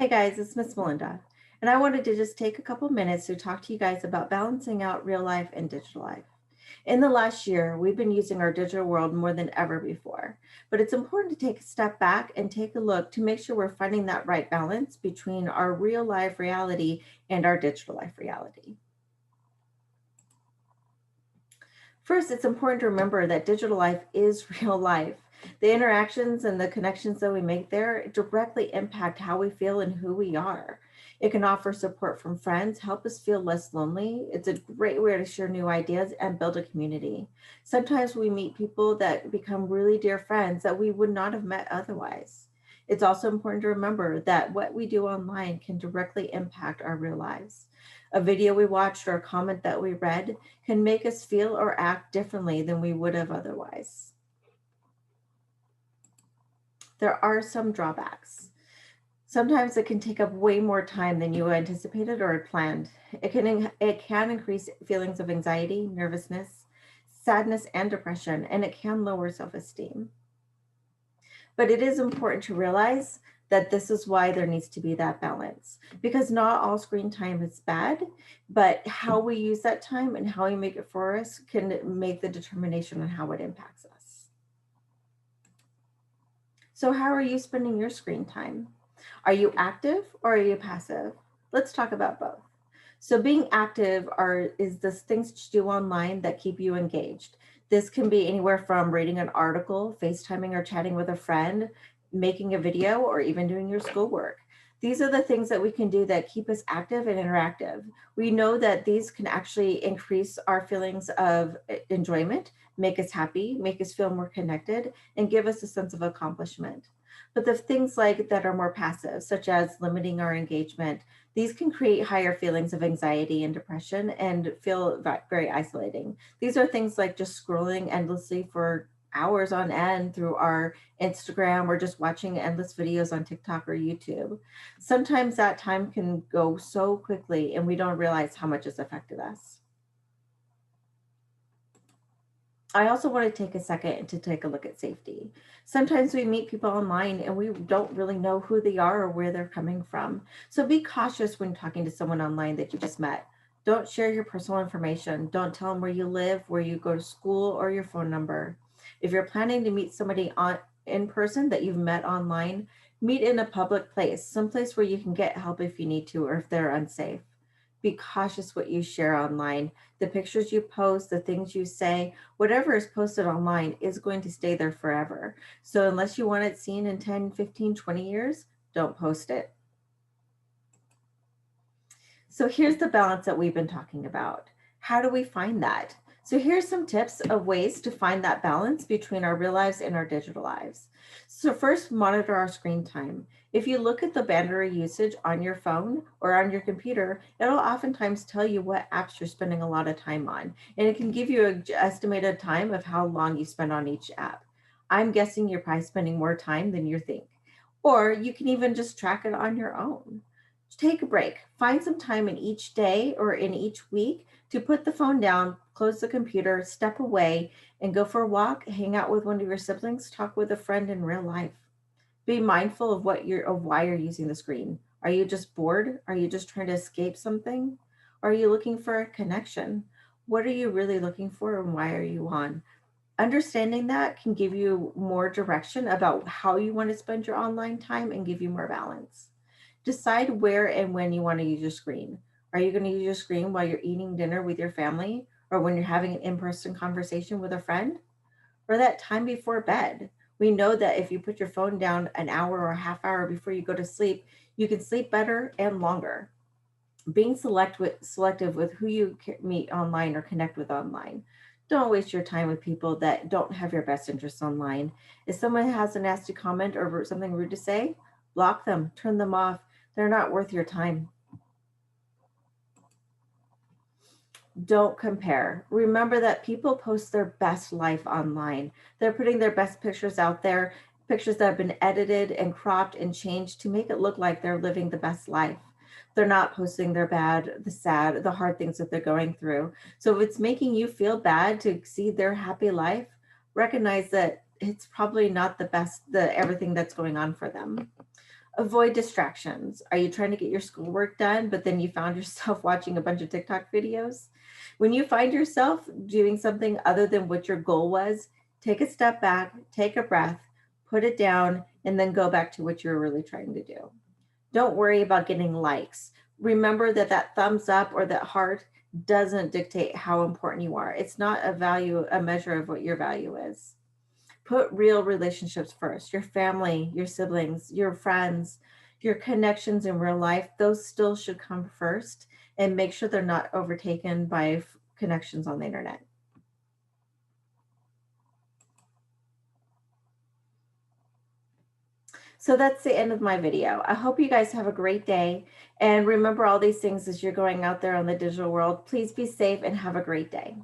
Hey guys, it's Miss Melinda, and I wanted to just take a couple minutes to talk to you guys about balancing out real life and digital life. In the last year, we've been using our digital world more than ever before, but it's important to take a step back and take a look to make sure we're finding that right balance between our real life reality and our digital life reality. First, it's important to remember that digital life is real life. The interactions and the connections that we make there directly impact how we feel and who we are. It can offer support from friends, help us feel less lonely. It's a great way to share new ideas and build a community. Sometimes we meet people that become really dear friends that we would not have met otherwise. It's also important to remember that what we do online can directly impact our real lives. A video we watched or a comment that we read can make us feel or act differently than we would have otherwise. There are some drawbacks. Sometimes it can take up way more time than you anticipated or had planned. It can increase feelings of anxiety, nervousness, sadness, and depression, and it can lower self-esteem. But it is important to realize that this is why there needs to be that balance, because not all screen time is bad, but how we use that time and how we make it for us can make the determination on how it impacts us. So how are you spending your screen time? Are you active or are you passive? Let's talk about both. So being active is the things to do online that keep you engaged. This can be anywhere from reading an article, FaceTiming or chatting with a friend, making a video, or even doing your schoolwork. These are the things that we can do that keep us active and interactive. We know that these can actually increase our feelings of enjoyment, make us happy, make us feel more connected, and give us a sense of accomplishment. But the things like that are more passive, such as limiting our engagement, these can create higher feelings of anxiety and depression and feel very isolating. These are things like just scrolling endlessly for hours on end through our Instagram or just watching endless videos on TikTok or YouTube. Sometimes that time can go so quickly and we don't realize how much it's affected us. I also want to take a second to take a look at safety. Sometimes we meet people online and we don't really know who they are or where they're coming from. So be cautious when talking to someone online that you just met. Don't share your personal information. Don't tell them where you live, where you go to school, or your phone number. If you're planning to meet somebody in person that you've met online, meet in a public place, someplace where you can get help if you need to or if they're unsafe. Be cautious what you share online. The pictures you post, the things you say, whatever is posted online is going to stay there forever. So unless you want it seen in 10, 15, 20 years, don't post it. So here's the balance that we've been talking about. How do we find that? So here's some tips of ways to find that balance between our real lives and our digital lives. So first, monitor our screen time. If you look at the battery usage on your phone or on your computer, it'll oftentimes tell you what apps you're spending a lot of time on. And it can give you an estimated time of how long you spend on each app. I'm guessing you're probably spending more time than you think. Or you can even just track it on your own. Take a break. Find some time in each day or in each week to put the phone down, close the computer, step away, and go for a walk, hang out with one of your siblings, talk with a friend in real life. Be mindful of why you're using the screen. Are you just bored? Are you just trying to escape something? Are you looking for a connection? What are you really looking for and why are you on? Understanding that can give you more direction about how you want to spend your online time and give you more balance. Decide where and when you want to use your screen. Are you going to use your screen while you're eating dinner with your family, or when you're having an in person conversation with a friend, or that time before bed? We know that if you put your phone down an hour or a half hour before you go to sleep, you can sleep better and longer. Being selective with who you meet online or connect with online. Don't waste your time with people that don't have your best interests online. If someone has a nasty comment or something rude to say, block them, turn them off. They're not worth your time. Don't compare. Remember that people post their best life online. They're putting their best pictures out there, pictures that have been edited and cropped and changed to make it look like they're living the best life. They're not posting their bad, the sad, the hard things that they're going through. So if it's making you feel bad to see their happy life, recognize that it's probably not the best, everything that's going on for them. Avoid distractions. Are you trying to get your schoolwork done, but then you found yourself watching a bunch of TikTok videos? When you find yourself doing something other than what your goal was, take a step back, take a breath, put it down, and then go back to what you're really trying to do. Don't worry about getting likes. Remember that that thumbs up or that heart doesn't dictate how important you are. It's not a measure of what your value is. Put real relationships first. Your family, your siblings, your friends, your connections in real life, those still should come first, and make sure they're not overtaken by connections on the internet. So that's the end of my video. I hope you guys have a great day. And remember all these things as you're going out there on the digital world. Please be safe and have a great day.